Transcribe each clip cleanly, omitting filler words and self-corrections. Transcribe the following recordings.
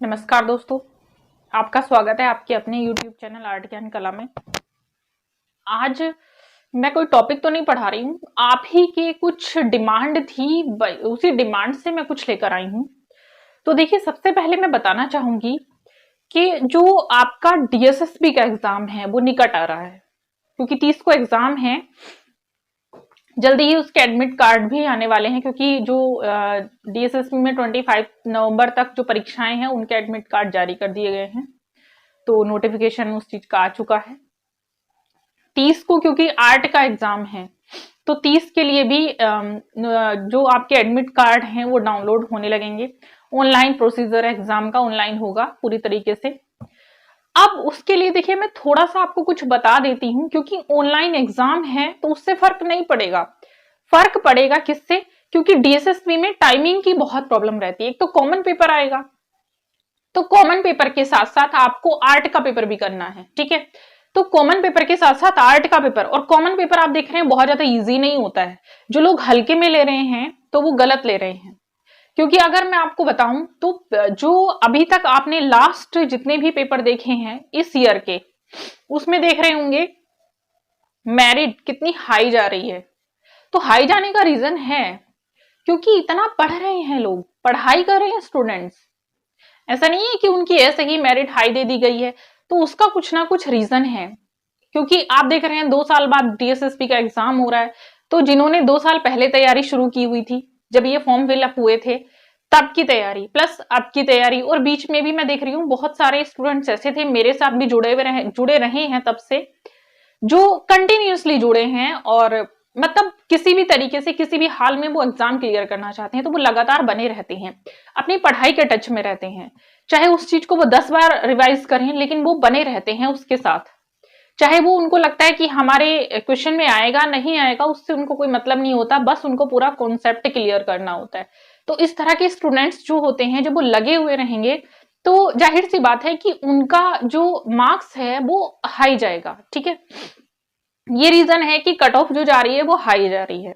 नमस्कार दोस्तों, आपका स्वागत है आपके अपने YouTube चैनल आर्ट ज्ञान कला में। आज मैं कोई टॉपिक तो नहीं पढ़ा रही हूँ, आप ही के कुछ डिमांड थी, उसी डिमांड से मैं कुछ लेकर आई हूँ। तो देखिए, सबसे पहले मैं बताना चाहूंगी कि जो आपका डीएसएसबी का एग्जाम है वो निकट आ रहा है, क्योंकि 30 को एग्जाम है। जल्दी ही उसके एडमिट कार्ड भी आने वाले हैं, क्योंकि जो डीएसएसबी में 25 नवंबर तक जो परीक्षाएं हैं उनके एडमिट कार्ड जारी कर दिए गए हैं। तो नोटिफिकेशन उस चीज का आ चुका है। 30 को क्योंकि आर्ट का एग्जाम है, तो 30 के लिए भी जो आपके एडमिट कार्ड हैं वो डाउनलोड होने लगेंगे। ऑनलाइन प्रोसीजर एग्जाम का, ऑनलाइन होगा पूरी तरीके से। अब उसके लिए देखिए, मैं थोड़ा सा आपको कुछ बता देती हूँ, क्योंकि ऑनलाइन एग्जाम है तो उससे फर्क नहीं पड़ेगा। फर्क पड़ेगा किससे? क्योंकि डीएसएसबी में टाइमिंग की बहुत प्रॉब्लम रहती है। एक तो कॉमन पेपर आएगा, तो कॉमन पेपर के साथ साथ आपको आर्ट का पेपर भी करना है, ठीक है। तो कॉमन पेपर के साथ साथ आर्ट का पेपर, और कॉमन पेपर आप देख रहे हैं बहुत ज्यादा इजी नहीं होता है। जो लोग हल्के में ले रहे हैं तो वो गलत ले रहे हैं, क्योंकि अगर मैं आपको बताऊं तो जो अभी तक आपने लास्ट जितने भी पेपर देखे हैं इस ईयर के, उसमें देख रहे होंगे मेरिट कितनी हाई जा रही है। तो हाई जाने का रीजन है क्योंकि इतना पढ़ रहे हैं लोग, पढ़ाई कर रहे हैं स्टूडेंट्स। ऐसा नहीं है कि उनकी ऐसे ही मेरिट हाई दे दी गई है, तो उसका कुछ ना कुछ रीजन है। क्योंकि आप देख रहे हैं 2 साल बाद डीएसएसबी का एग्जाम हो रहा है, तो जिन्होंने 2 साल पहले तैयारी शुरू की हुई थी, जब ये फॉर्म फिलअप हुए थे तब की तैयारी प्लस अब की तैयारी, और बीच में भी मैं देख रही हूँ बहुत सारे स्टूडेंट्स ऐसे थे मेरे साथ भी जुड़े रहे हैं तब से, जो कंटिन्यूसली जुड़े हैं, और मतलब किसी भी तरीके से किसी भी हाल में वो एग्जाम क्लियर करना चाहते हैं, तो वो लगातार बने रहते हैं, अपनी पढ़ाई के टच में रहते हैं। चाहे उस चीज को वो 10 बार रिवाइज करें, लेकिन वो बने रहते हैं उसके साथ। चाहे वो उनको लगता है कि हमारे क्वेश्चन में आएगा नहीं आएगा, उससे उनको कोई मतलब नहीं होता, बस उनको पूरा कॉन्सेप्ट क्लियर करना होता है। तो इस तरह के स्टूडेंट्स जो होते हैं, जब वो लगे हुए रहेंगे, तो जाहिर सी बात है कि उनका जो मार्क्स है वो हाई जाएगा, ठीक है। ये रीजन है कि कट ऑफ जो जा रही है वो हाई जा रही है,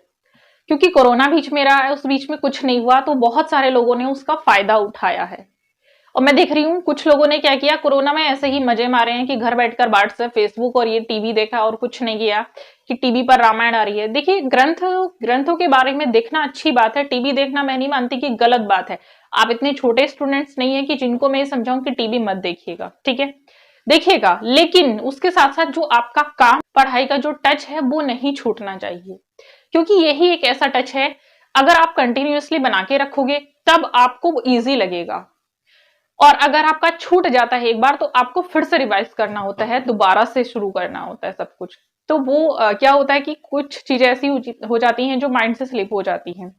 क्योंकि कोरोना बीच में रहा है, उस बीच में कुछ नहीं हुआ, तो बहुत सारे लोगों ने उसका फायदा उठाया है। और मैं देख रही हूँ कुछ लोगों ने क्या किया, कोरोना में ऐसे ही मजे मारे हैं कि घर बैठकर व्हाट्सएप, फेसबुक और ये टीवी देखा और कुछ नहीं किया, कि टीवी पर रामायण आ रही है। देखिए, ग्रंथों के बारे में देखना अच्छी बात है, टीवी देखना मैं नहीं मानती कि गलत बात है। आप इतने छोटे स्टूडेंट्स नहीं है कि जिनको मैं समझाऊं कि टीवी मत देखिएगा, ठीक है, देखिएगा, लेकिन उसके साथ साथ जो आपका काम, पढ़ाई का जो टच है वो नहीं छूटना चाहिए, क्योंकि यही एक ऐसा टच है, अगर आप कंटिन्यूअसली बना के रखोगे तब आपको इजी लगेगा। और अगर आपका छूट जाता है एक बार, तो आपको फिर से रिवाइज करना होता है, दोबारा से शुरू करना होता है सब कुछ। तो वो क्या होता है कि कुछ चीजें ऐसी हो जाती हैं जो माइंड से स्लिप हो जाती हैं।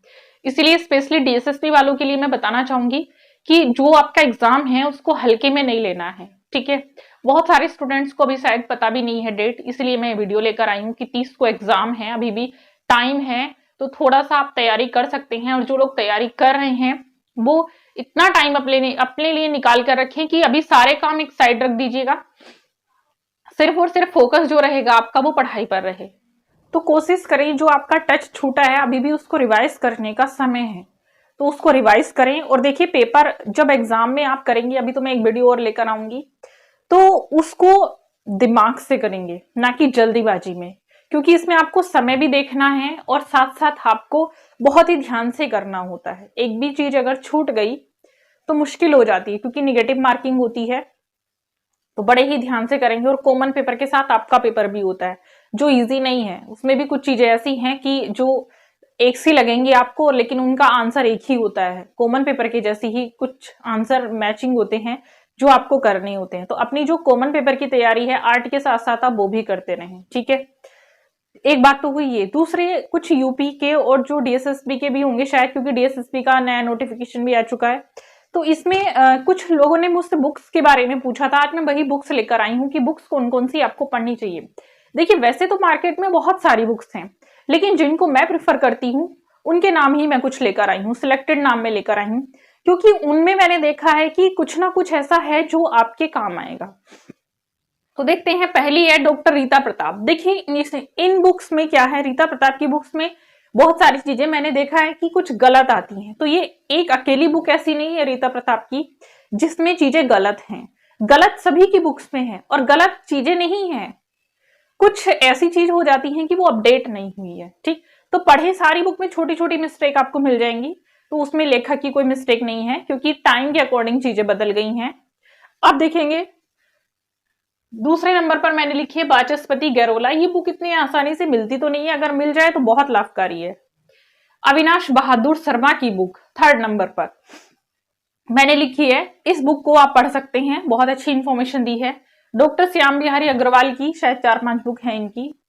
इसीलिए स्पेशली डीएसएसबी वालों के लिए मैं बताना चाहूंगी कि जो आपका एग्जाम है उसको हल्के में नहीं लेना है, ठीक है। बहुत सारे स्टूडेंट्स को अभी शायद पता भी नहीं है डेट, इसलिए मैं वीडियो लेकर आई हूँ कि 30 को एग्जाम है, अभी भी टाइम है, तो थोड़ा सा आप तैयारी कर सकते हैं। और जो लोग तैयारी कर रहे हैं वो इतना टाइम अपने लिए निकाल कर रखें कि अभी सारे काम एक साइड रख दीजिएगा, सिर्फ और सिर्फ फोकस जो रहेगा आपका वो पढ़ाई पर रहे। तो कोशिश करें, जो आपका टच छूटा है अभी भी उसको रिवाइज करने का समय है, तो उसको रिवाइज करें। और देखिए, पेपर जब एग्जाम में आप करेंगे, अभी तो मैं एक वीडियो और लेकर आऊंगी, तो उसको दिमाग से करेंगे, ना कि जल्दीबाजी में, क्योंकि इसमें आपको समय भी देखना है और साथ साथ आपको बहुत ही ध्यान से करना होता है। एक भी चीज अगर छूट गई तो मुश्किल हो जाती है, क्योंकि निगेटिव मार्किंग होती है, तो बड़े ही ध्यान से करेंगे। और कॉमन पेपर के साथ आपका पेपर भी होता है जो इजी नहीं है, उसमें भी कुछ चीजें ऐसी हैं कि जो एक सी लगेंगी आपको, लेकिन उनका आंसर एक ही होता है। कॉमन पेपर के जैसी ही कुछ आंसर मैचिंग होते हैं जो आपको करने होते हैं। तो अपनी जो कॉमन पेपर की तैयारी है आर्ट के साथ साथ आप वो भी करते रहें, ठीक है। एक बात तो हुई ये। दूसरे कुछ यूपी के और जो डीएसएसबी के भी होंगे शायद, क्योंकि डीएसएसबी का नया नोटिफिकेशन भी आ चुका है, तो इसमें कुछ लोगों ने मुझसे बुक्स के बारे में पूछा था। आज मैं वही बुक्स लेकर आई हूँ कि बुक्स कौन कौन सी आपको पढ़नी चाहिए। देखिए, वैसे तो मार्केट में बहुत सारी बुक्स हैं, लेकिन जिनको मैं प्रिफर करती हूँ उनके नाम ही मैं कुछ लेकर आई हूँ, सिलेक्टेड नाम में लेकर आई हूँ, क्योंकि उनमें मैंने देखा है कि कुछ ना कुछ ऐसा है जो आपके काम आएगा। तो देखते हैं, पहली है डॉक्टर रीता प्रताप। देखिए, इन बुक्स में क्या है, रीता प्रताप की बुक्स में बहुत सारी चीजें मैंने देखा है कि कुछ गलत आती हैं। तो ये एक अकेली बुक ऐसी नहीं है रीता प्रताप की, जिसमें चीजें गलत हैं। गलत सभी की बुक्स में है और गलत चीजें नहीं है, कुछ ऐसी चीज हो जाती है कि वो अपडेट नहीं हुई है। ठीक, तो पढ़े सारी बुक में छोटी छोटी मिस्टेक आपको मिल जाएंगी, तो उसमें लेखक की कोई मिस्टेक नहीं है, क्योंकि टाइम के अकॉर्डिंग चीजें बदल गई हैं। अब देखेंगे दूसरे नंबर पर मैंने लिखी है वाचस्पति गैरोला। ये बुक इतनी आसानी से मिलती तो नहीं है, अगर मिल जाए तो बहुत लाभकारी है। अविनाश बहादुर शर्मा की बुक थर्ड नंबर पर मैंने लिखी है, इस बुक को आप पढ़ सकते हैं, बहुत अच्छी इंफॉर्मेशन दी है। डॉक्टर श्याम बिहारी अग्रवाल की शायद 4-5 बुक है इनकी,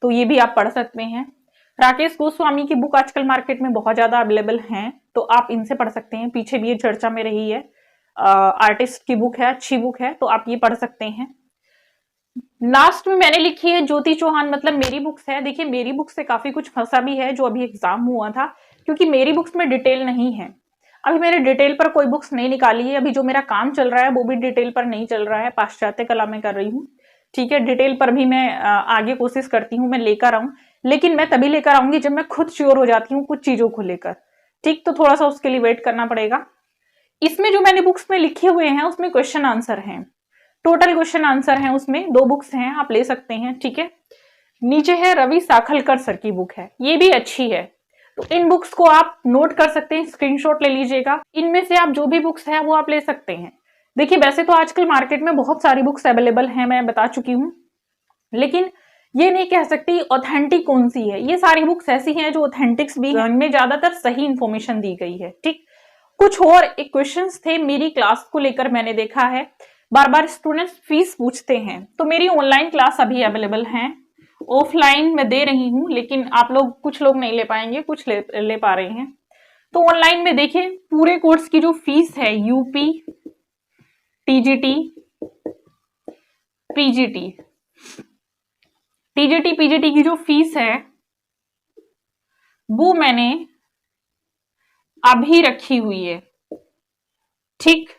तो ये भी आप पढ़ सकते हैं। राकेश गोस्वामी की बुक आजकल मार्केट में बहुत ज्यादा अवेलेबल हैं, तो आप इनसे पढ़ सकते हैं, पीछे भी ये चर्चा में रही है। आर्टिस्ट की बुक है, अच्छी बुक है, तो आप ये पढ़ सकते हैं। लास्ट में मैंने लिखी है ज्योति चौहान, मतलब मेरी बुक्स है। देखिए मेरी बुक्स से काफी कुछ फंसा भी है जो अभी एग्जाम हुआ था, क्योंकि मेरी बुक्स में डिटेल नहीं है। अभी मैंने डिटेल पर कोई बुक्स नहीं निकाली है, अभी जो मेरा काम चल रहा है वो भी डिटेल पर नहीं चल रहा है, पाश्चात्य कला में कर रही हूँ। ठीक है, डिटेल पर भी मैं आगे कोशिश करती हूँ मैं लेकर आऊं, लेकिन मैं तभी लेकर आऊंगी जब मैं खुद श्योर हो जाती हूँ कुछ चीजों को लेकर। ठीक, तो थोड़ा सा उसके लिए वेट करना पड़ेगा। इसमें जो मैंने बुक्स में लिखे हुए हैं उसमें क्वेश्चन आंसर हैं, टोटल क्वेश्चन आंसर हैं, उसमें 2 बुक्स हैं, आप ले सकते हैं। ठीक है, नीचे है रवि साखलकर सर की बुक है, ये भी अच्छी है, तो इन बुक्स को आप नोट कर सकते हैं, स्क्रीनशॉट ले लीजिएगा। इनमें से आप जो भी बुक्स हैं वो आप ले सकते हैं। देखिए वैसे तो आजकल मार्केट में बहुत सारी बुक्स अवेलेबल हैं, मैं बता चुकी हूँ, लेकिन ये नहीं कह सकती ऑथेंटिक कौन सी है। ये सारी बुक्स ऐसी हैं जो ऑथेंटिक्स भी हैं, इनमें ज्यादातर सही इंफॉर्मेशन दी गई है। ठीक, कुछ और एक क्वेश्चंस थे मेरी क्लास को लेकर, मैंने देखा है बार बार स्टूडेंट्स फीस पूछते हैं, तो मेरी ऑनलाइन क्लास अभी अवेलेबल है, ऑफलाइन मैं दे रही हूँ, लेकिन आप लोग कुछ लोग नहीं ले पाएंगे, कुछ ले पा रहे हैं। तो ऑनलाइन में देखिए पूरे कोर्स की जो फीस है, यूपी टीजीटी पीजीटी पीजीटी की जो फीस है वो मैंने अभी रखी हुई है। ठीक,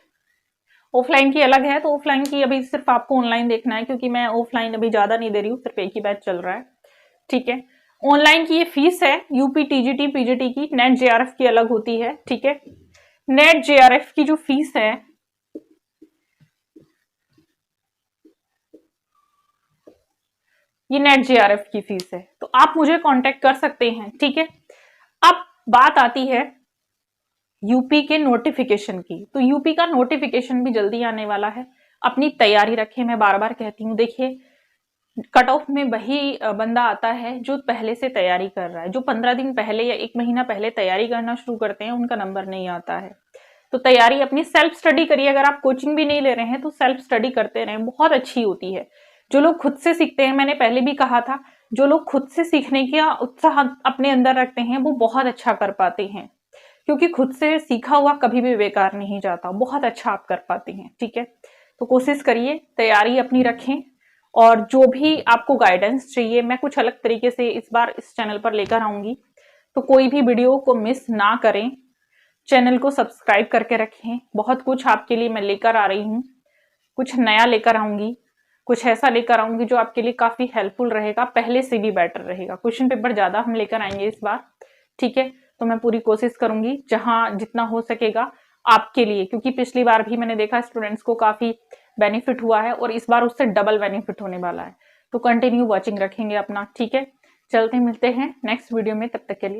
ऑफलाइन की अलग है, तो ऑफलाइन की अभी सिर्फ आपको ऑनलाइन देखना है, क्योंकि मैं ऑफलाइन अभी ज्यादा नहीं दे रही हूँ, सिर्फ एक ही बैच चल रहा है। ठीक है, ऑनलाइन की ये फीस है यूपी टीजीटी पीजीटी की, नेट जेआरएफ की अलग होती है। ठीक है, नेट जेआरएफ की जो फीस है ये नेट जेआरएफ की फीस है, तो आप मुझे कांटेक्ट कर सकते हैं। ठीक है, अब बात आती है यूपी के नोटिफिकेशन की, तो यूपी का नोटिफिकेशन भी जल्दी आने वाला है, अपनी तैयारी रखें। मैं बार बार कहती हूँ, देखिए कट ऑफ में वही बंदा आता है जो पहले से तैयारी कर रहा है, जो 15 दिन पहले या 1 महीना पहले तैयारी करना शुरू करते हैं उनका नंबर नहीं आता है। तो तैयारी अपनी सेल्फ स्टडी करिए, अगर आप कोचिंग भी नहीं ले रहे हैं तो सेल्फ स्टडी करते रहें, बहुत अच्छी होती है। जो लोग खुद से सीखते हैं, मैंने पहले भी कहा था, जो लोग खुद से सीखने का उत्साह अपने अंदर रखते हैं वो बहुत अच्छा कर पाते हैं, क्योंकि खुद से सीखा हुआ कभी भी बेकार नहीं जाता, बहुत अच्छा आप कर पाते हैं। ठीक है, तो कोशिश करिए, तैयारी अपनी रखें, और जो भी आपको गाइडेंस चाहिए मैं कुछ अलग तरीके से इस बार इस चैनल पर लेकर आऊंगी, तो कोई भी वीडियो को मिस ना करें, चैनल को सब्सक्राइब करके रखें। बहुत कुछ आपके लिए मैं लेकर आ रही हूँ, कुछ नया लेकर आऊंगी, कुछ ऐसा लेकर आऊंगी जो आपके लिए काफी हेल्पफुल रहेगा, पहले से भी बेटर रहेगा। क्वेश्चन पेपर ज्यादा हम लेकर आएंगे इस बार। ठीक है, तो मैं पूरी कोशिश करूंगी जहां जितना हो सकेगा आपके लिए, क्योंकि पिछली बार भी मैंने देखा स्टूडेंट्स को काफी बेनिफिट हुआ है और इस बार उससे डबल बेनिफिट होने वाला है। तो कंटिन्यू वॉचिंग रखेंगे अपना। ठीक है, चलते मिलते हैं नेक्स्ट वीडियो में, तब तक के लिए।